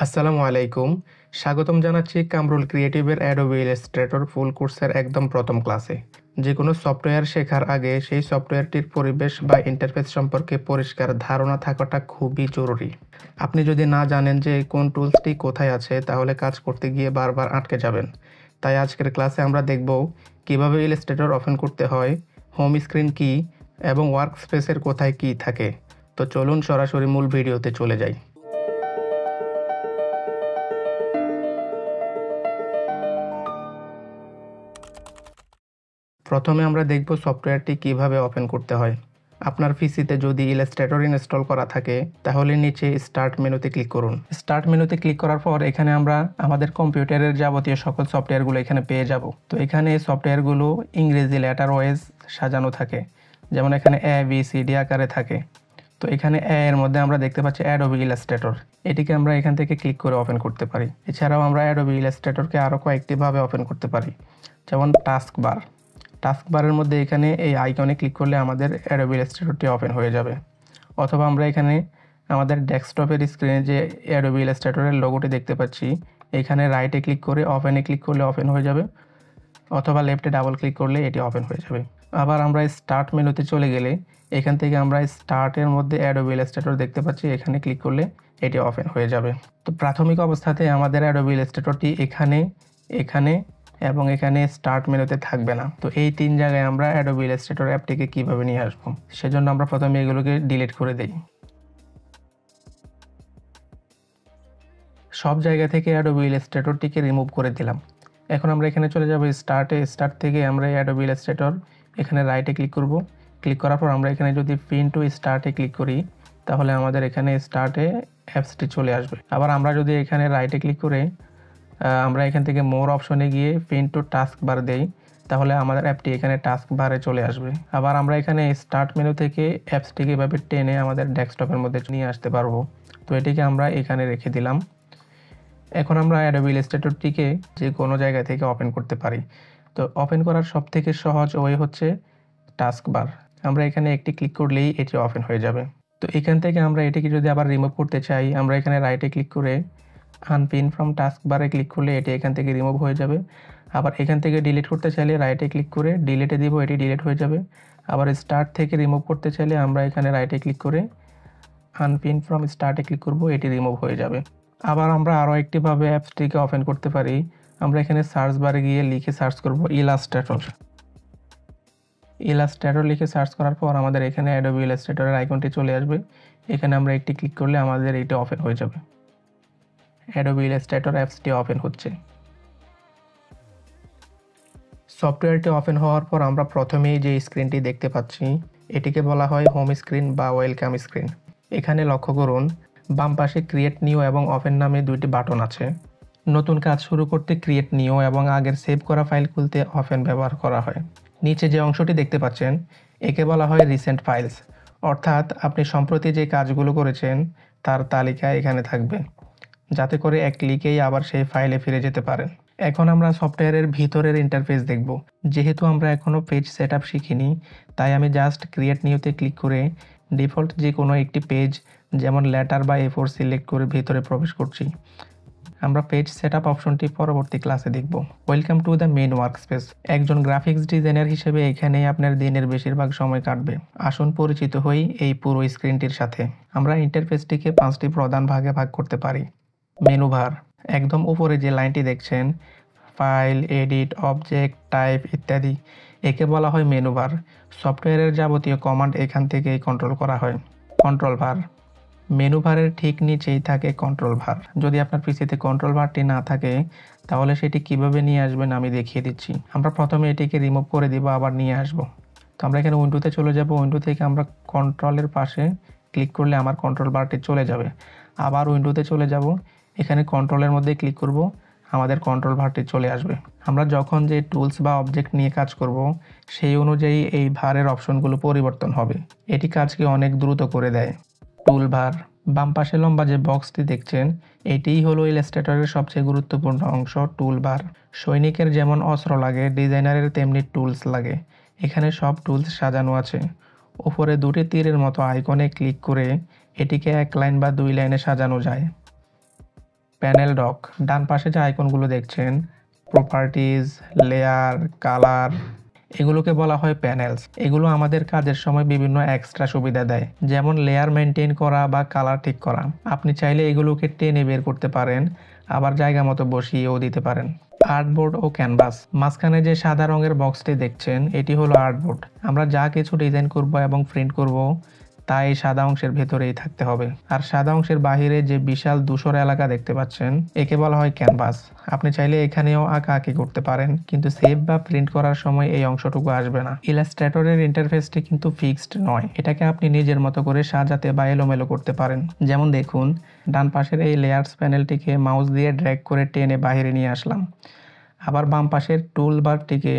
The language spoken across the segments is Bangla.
আসসালামু আলাইকুম। স্বাগতম জানাচ্ছি কামরুল ক্রিয়েটিভের অ্যাডোবি ইলাস্ট্রেটর ফুল কোর্সের একদম প্রথম ক্লাসে। যে কোনো সফটওয়্যার শেখার আগে সেই সফটওয়্যারটির পরিবেশ বা ইন্টারফেস সম্পর্কে পরিষ্কার ধারণা থাকাটা খুবই জরুরি। আপনি যদি না জানেন যে কোন টুলসটি কোথায় আছে, তাহলে কাজ করতে গিয়ে বারবার আটকে যাবেন। তাই আজকের ক্লাসে আমরা দেখব কিভাবে ইলাস্ট্রেটর ওপেন করতে হয়, হোম স্ক্রিন কী এবং ওয়ার্ক স্পেসের কোথায় কী থাকে। তো চলুন সরাসরি মূল ভিডিওতে চলে যাই। প্রথমে আমরা দেখব সফটওয়্যারটি কিভাবে ওপেন করতে হয়। আপনার পিসিতে যদি ইলাস্ট্রেটর ইনস্টল করা থাকে, তাহলে নিচে স্টার্ট মেনুতে ক্লিক করুন। স্টার্ট মেনুতে ক্লিক করার পর এখানে আমরা আমাদের কম্পিউটারের যাবতীয় সকল সফটওয়্যারগুলো এখানে পেয়ে যাব। তো এখানে সফটওয়্যারগুলো ইংরেজি লেটার ওয়াইজ সাজানো থাকে, যেমন এখানে ABCD আকারে থাকে। তো এখানে এর মধ্যে আমরা দেখতে পাচ্ছি অ্যাডোবি ইলাস্ট্রেটর। এটিকে আমরা এখান থেকে ক্লিক করে ওপেন করতে পারি। এছাড়াও আমরা অ্যাডোবি ইলাস্ট্রেটরকে আরও কয়েকটিভাবে ওপেন করতে পারি, যেমন টাস্কবারের মধ্যে এখানে এই আইকনে ক্লিক করলে আমাদের অ্যাডোবি ইলাস্ট্রেটরটি ওপেন হয়ে যাবে। অথবা আমরা এখানে আমাদের ডেস্কটপের স্ক্রিনে যে অ্যাডোবি ইলাস্ট্রেটরের লোগোটি দেখতে পাচ্ছি, এখানে রাইটে ক্লিক করে ওপেনে ক্লিক করলে ওপেন হয়ে যাবে, অথবা লেফটে ডাবল ক্লিক করলে এটি ওপেন হয়ে যাবে। আবার আমরা স্টার্ট মেনুতে চলে গেলে এখান থেকে আমরা স্টার্টের মধ্যে অ্যাডোবি ইলাস্ট্রেটর দেখতে পাচ্ছি, এখানে ক্লিক করলে এটি ওপেন হয়ে যাবে। তো প্রাথমিক অবস্থাতে আমাদের অ্যাডোবি ইলাস্ট্রেটরটি এখানে এখানে এবং এখানে স্টার্ট মেনুতে থাকবে না। তো এই তিন জায়গায় আমরা অ্যাডোবি ইলাস্ট্রেটর অ্যাপটিকে কীভাবে নিয়ে আসবো, সেজন্য আমরা প্রথমে এগুলোকে ডিলিট করে দিই। সব জায়গা থেকে অ্যাডোবি ইলাস্ট্রেটরটিকে রিমুভ করে দিলাম। এখন আমরা এখানে চলে যাব স্টার্ট থেকে আমরা অ্যাডোবি ইলাস্ট্রেটর এখানে রাইটে ক্লিক করব। ক্লিক করার পর আমরা এখানে যদি পিন টু স্টার্টে ক্লিক করি, তাহলে আমাদের এখানে স্টার্টে অ্যাপসটি চলে আসবে। আবার আমরা যদি এখানে রাইটে ক্লিক করে আমরা এখান থেকে মোর অপশনে গিয়ে পিন টু টাস্ক বার দেই, তাহলে আমাদের অ্যাপটি এখানে টাস্ক বারে চলে আসবে। আবার আমরা এখানে স্টার্ট মেনু থেকে অ্যাপসটিকে এভাবে টেনে আমাদের ডেস্কটপের মধ্যে নিয়ে আসতে পারবো। তো এটিকে আমরা এখানে রেখে দিলাম। এখন আমরা অ্যাডোবি ইলাস্ট্রেটরটিকে যে কোনো জায়গা থেকে ওপেন করতে পারি। তো ওপেন করার সবথেকে সহজ ওয়ে হচ্ছে টাস্ক বার। আমরা এখানে একটি ক্লিক করলেই এটি ওপেন হয়ে যাবে। তো এখান থেকে আমরা এটিকে যদি আবার রিমুভ করতে চাই, আমরা এখানে রাইটে ক্লিক করে আনপিন ফ্রম টাস্ক বারে ক্লিক করলে এটি এখান থেকে রিমুভ হয়ে যাবে। আবার এখান থেকে ডিলিট করতে চাইলে রাইটে ক্লিক করে ডিলিটে দিব, এটি ডিলিট হয়ে যাবে। আবার স্টার্ট থেকে রিমুভ করতে চাইলে আমরা এখানে রাইটে ক্লিক করে আনপিন ফ্রম স্টার্টে ক্লিক করব, এটি রিমুভ হয়ে যাবে। আবার আমরা আরও একটিভাবে অ্যাপসটিকে ওপেন করতে পারি। আমরা এখানে সার্চ বারে গিয়ে লিখে সার্চ করব ইলাস্ট্রেটর লিখে সার্চ করার পর আমাদের এখানে অ্যাডোবি ইলাস্ট্রেটরের আইকনটি চলে আসবে। এখানে আমরা একটি ক্লিক করলে আমাদের এইটা ওপেন হয়ে যাবে। অ্যাডোবি ইলাস্ট্রেটর অ্যাপসটি ওপেন হচ্ছে। সফটওয়্যারটি ওপেন হওয়ার পর আমরা প্রথমেই যে স্ক্রিনটি দেখতে পাচ্ছি, এটিকে বলা হয় হোম স্ক্রিন বা ওয়েলকাম স্ক্রিন। এখানে লক্ষ্য করুন, বাম পাশে ক্রিয়েট নিউ এবং ওপেন নামে দুইটি বাটন আছে। নতুন কাজ শুরু করতে ক্রিয়েট নিউ এবং আগের সেভ করা ফাইল খুলতে ওপেন ব্যবহার করা হয়। নিচে যে অংশটি দেখতে পাচ্ছেন, একে বলা হয় রিসেন্ট ফাইলস, অর্থাৎ আপনি সম্প্রতি যে কাজগুলো করেছেন তার তালিকা এখানে থাকবে, যাতে করে এক ক্লিকেই আবার সেই ফাইলে ফিরে যেতে পারেন। এখন আমরা সফটওয়্যারের ভিতরের ইন্টারফেস দেখব। যেহেতু আমরা এখনও পেজ সেটআপ শিখিনি, তাই আমি জাস্ট ক্রিয়েট নিউতে ক্লিক করে ডিফল্ট যে কোনো একটি পেজ, যেমন লেটার বা A4 সিলেক্ট করে ভিতরে প্রবেশ করছি। আমরা পেজ সেটআপ অপশনটি পরবর্তী ক্লাসে দেখব। Welcome to the main workspace. একজন গ্রাফিক্স ডিজাইনার হিসেবে এখানেই আপনার দিনের বেশিরভাগ সময় কাটবে। আসুন পরিচিত হই এই পুরো স্ক্রিনটির সাথে। আমরা ইন্টারফেসটিকে 5টি প্রধান ভাগে ভাগ করতে পারি। মেনু বার, একদম উপরে যে লাইনটি দেখছেন, ফাইল, এডিট, অবজেক্ট, টাইপ ইত্যাদি, একে বলা হয় মেনু বার। সফটওয়্যারের যাবতীয় কমান্ড এখান থেকেই কন্ট্রোল করা হয়। কন্ট্রোল বার, মেনু বারের ঠিক নিচেই থাকে কন্ট্রোল বার। যদি আপনার পিসিতে কন্ট্রোল বারটি না থাকে, তাহলে সেটি কিভাবে নিয়ে আসবেন আমি দেখিয়ে দিচ্ছি। আমরা প্রথমে এটিকে রিমুভ করে দিব, আবার নিয়ে আসব। তো আমরা এখানে উইন্ডোতে চলে যাব। উইন্ডো থেকে আমরা কন্ট্রোলের পাশে ক্লিক করলে আমার কন্ট্রোল বারটি চলে যাবে। আবার উইন্ডোতে চলে যাব, এখানে কন্ট্রোলের মধ্যে ক্লিক করব, আমাদের কন্ট্রোল বারটি চলে আসবে। আমরা যখন যে টুলস বা অবজেক্ট নিয়ে কাজ করব, সেই অনুযায়ী এই ভারের অপশনগুলো পরিবর্তন হবে। এটি কাজকে অনেক দ্রুত করে দেয়। টুল বার, বাম পাশে লম্বা যে বক্সটি দেখছেন, এটিই হলো ইলাস্ট্রেটরের সবচেয়ে গুরুত্বপূর্ণ অংশ, টুল বার। সৈনিকের যেমন অস্ত্র লাগে, ডিজাইনারের তেমনি টুলস লাগে। এখানে সব টুলস সাজানো আছে। উপরে দুটি তীরের মতো আইকনে ক্লিক করে এটিকে এক লাইন বা 2 লাইনে সাজানো যায়। প্যানেল ডক, ডান পাশে যে আইকনগুলো দেখছেন প্রপার্টিজ, লেয়ার, কালার, এগুলোকে বলা হয় প্যানেলস। এগুলো আমাদের কাজের সময় বিভিন্ন এক্সট্রা সুবিধা দেয়, যেমন লেয়ার মেনটেন করা বা কালার ঠিক করা। আপনি চাইলে এগুলোকে টেনে বের করতে পারেন, আবার জায়গা মতো বসিয়েও দিতে পারেন। আর্টবোর্ড ও ক্যানভাস, মাঝখানে যে সাদা রঙের বক্সটি দেখছেন এটি হলো আর্টবোর্ড। আমরা যা কিছু ডিজাইন করব এবং প্রিন্ট করব তা এই সাদা অংশের ভেতরেই থাকতে হবে। আর সাদা অংশের বাহিরে যে বিশাল ধূসর এলাকা দেখতে পাচ্ছেন একে বলা হয় ক্যানভাস। আপনি চাইলে এখানেও আঁকাআঁকি করতে পারেন, কিন্তু সেভ বা প্রিন্ট করার সময় এই অংশটুকু আসবে না। ইলাস্ট্রেটরের ইন্টারফেসটি কিন্তু ফিক্সড নয়, এটাকে আপনি নিজের মতো করে সাজাতে বা এলোমেলো করতে পারেন। যেমন দেখুন, ডান পাশের এই লেয়ার্স প্যানেলটিকে মাউস দিয়ে ড্র্যাগ করে টেনে বাইরে নিয়ে আসলাম, আবার বাম পাশের টুল বারটিকে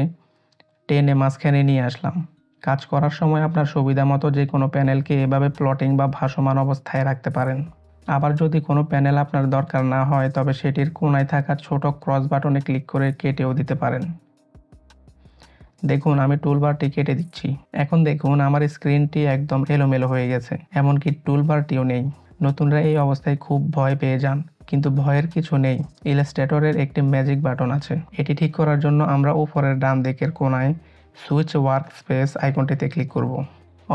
টেনে মাঝখানে নিয়ে আসলাম। কাজ করার সময় আপনার সুবিধা মতো যে কোনো প্যানেলকে এভাবে প্লটিং বা ভাসমান অবস্থায় রাখতে পারেন। আবার যদি কোনো প্যানেল আপনার দরকার না হয় তবে সেটির কোনায় থাকা ছোট ক্রস বাটনে ক্লিক করে কেটেও দিতে পারেন। দেখুন আমি টুলবারটি কেটে দিচ্ছি। এখন দেখুন আমার স্ক্রিনটি একদম এলোমেলো হয়ে গেছে, এমনকি টুলবারটিও নেই। নতুনরা এই অবস্থায় খুব ভয় পেয়ে যান, কিন্তু ভয়ের কিছু নেই। ইলাস্ট্রেটরের একটি ম্যাজিক বাটন আছে। এটি ঠিক করার জন্য আমরা উপরের ডান দিকের কোনায় সুইচ ওয়ার্ক স্পেস আইকনটিতে ক্লিক করব,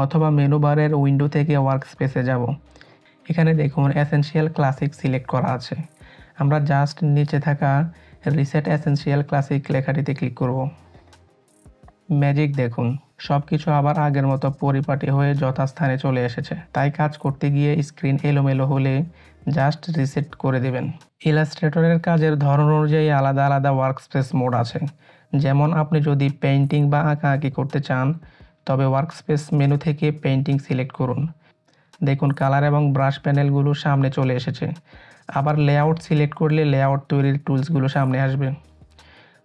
অথবা মেনু বারের উইন্ডো থেকে ওয়ার্ক স্পেসে যাব। এখানে দেখুন এসেনশিয়াল ক্লাসিক সিলেক্ট করা আছে। আমরা জাস্ট নিচে থাকা রিসেট এসেনশিয়াল ক্লাসিক লেখাটিতে ক্লিক করব। ম্যাজিক দেখুন, সবকিছু আবার আগের মতো পরিপাটি হয়ে যথাস্থানে চলে এসেছে। তাই কাজ করতে গিয়ে স্ক্রিন এলোমেলো হলে জাস্ট রিসেট করে দেবেন। ইলাস্ট্রেটরের কাজের ধরন অনুযায়ী আলাদা আলাদা ওয়ার্কস্পেস মোড আছে। যেমন আপনি যদি পেইন্টিং বা আঁকাআঁকি করতে চান তবে ওয়ার্কস্পেস মেনু থেকে পেইন্টিং সিলেক্ট করুন। দেখুন কালার এবং ব্রাশ প্যানেলগুলো সামনে চলে এসেছে। আবার লেআউট সিলেক্ট করলে লেআউট তৈরির টুলসগুলো সামনে আসবে।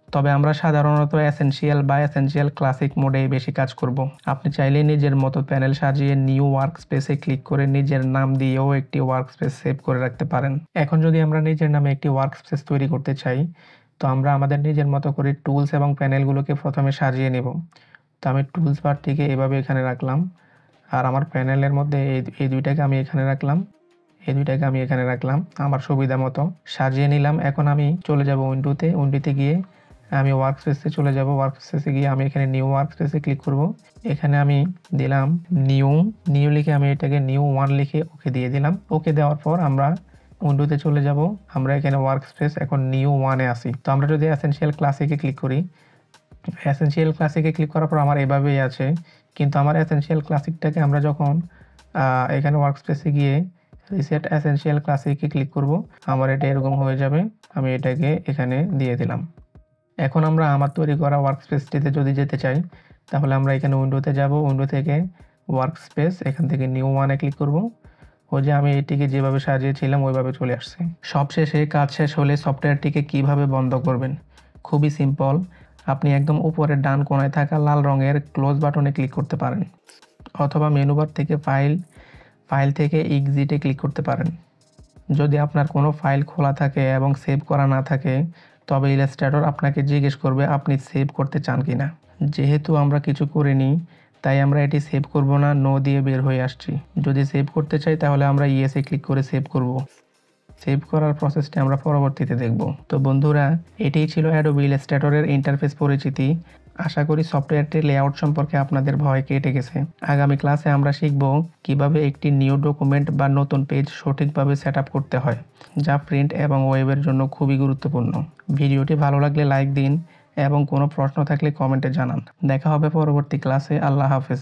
তবে আমরা সাধারণত এসেনশিয়াল ক্লাসিক মোডে বেশি কাজ করব। আপনি চাইলে নিজের মতো প্যানেল সাজিয়ে নিউ ওয়ার্কস্পেসে ক্লিক করে নিজের নাম দিয়েও একটি ওয়ার্কস্পেস সেভ করে রাখতে পারেন। এখন যদি আমরা নিজের নামে একটি ওয়ার্কস্পেস তৈরি করতে চাই তো আমরা আমাদের নিজের মতো করে টুলস এবং প্যানেলগুলোকে প্রথমে সাজিয়ে নেব। তো আমি টুলস বারটিকে এভাবে এখানে রাখলাম, আর আমার প্যানেলের মধ্যে এই দুইটাকে আমি এখানে রাখলাম, এই দুইটাকে আমি এখানে রাখলাম, আমার সুবিধা মতো সাজিয়ে নিলাম। এখন আমি চলে যাব উইন্ডোতে গিয়ে আমি ওয়ার্কস্পেসে চলে যাব। ওয়ার্কস্পেসে গিয়ে আমি এখানে নিউ ওয়ার্কস্পেসে ক্লিক করব। এখানে আমি দিলাম নিউ লিখে আমি এটাকে নিউ 1 লিখে ওকে দিয়ে দিলাম। ওকে দেওয়ার পর আমরা উইন্ডোতে চলে যাব। আমরা এখানে ওয়ার্কস্পেস এখন নিউ 1-এ আসি। তো আমরা যদি এসেনশিয়াল ক্লাসিকে ক্লিক করি, এসেনশিয়াল ক্লাসিকে ক্লিক করার পর আমার এভাবেই আছে, কিন্তু আমার এসেনশিয়াল ক্লাসিকটাকে আমরা যখন এখানে ওয়ার্কস্পেসে গিয়ে রিসেট এসেনশিয়াল ক্লাসিকে ক্লিক করব, আমার এটা এরকম হয়ে যাবে। আমি এটাকে এখানে দিয়ে দিলাম। এখন আমরা আমার তৈরি করা ওয়ার্কস্পেসটিতে যদি যেতে চাই তাহলে আমরা এখানে উইন্ডোতে যাব। উইন্ডো থেকে ওয়ার্কস্পেস, এখান থেকে নিউ 1-এ ক্লিক করব। ওই যে আমি এটিকে যেভাবে সাজিয়েছিলাম ওইভাবে চলে আসছে। সবশেষে কাজ শেষ হলে সফটওয়্যারটিকে কিভাবে বন্ধ করবেন, খুবই সিম্পল। আপনি একদম উপরের ডান কোণায় থাকা লাল রঙের ক্লোজ বাটনে ক্লিক করতে পারেন, অথবা মেনু বার থেকে ফাইল থেকে এক্সিটে ক্লিক করতে পারেন। যদি আপনার কোনো ফাইল খোলা থাকে এবং সেভ করা না থাকে তবে ইলাস্ট্রেটর আপনাকে জিজ্ঞেস করবে আপনি সেভ করতে চান কিনা। যেহেতু আমরা কিছু করিনি তাই আমরা এটি সেভ করব না, নো দিয়ে বের হয়ে আসছি। যদি সেভ করতে চাই তাহলে আমরা ইয়েসে ক্লিক করে সেভ করব। সেভ করার প্রসেসটি আমরা পরবর্তীতে দেখব। তো বন্ধুরা, এটাই ছিল অ্যাডোবি ইলাস্ট্রেটরের ইন্টারফেস পরিচিতি। আশা করি সফটওয়্যারটির লেআউট সম্পর্কে আপনাদের ভয় কেটে গেছে। আগামী ক্লাসে আমরা শিখব কিভাবে একটি নিউ ডকুমেন্ট বা নতুন পেজ সঠিকভাবে সেট আপ করতে হয়, যা প্রিন্ট এবং ওয়েবের জন্য খুবই গুরুত্বপূর্ণ। ভিডিওটি ভালো লাগলে লাইক দিন এবং কোনো প্রশ্ন থাকলে কমেন্টে জানান। দেখা হবে পরবর্তী ক্লাসে। আল্লাহ হাফেজ।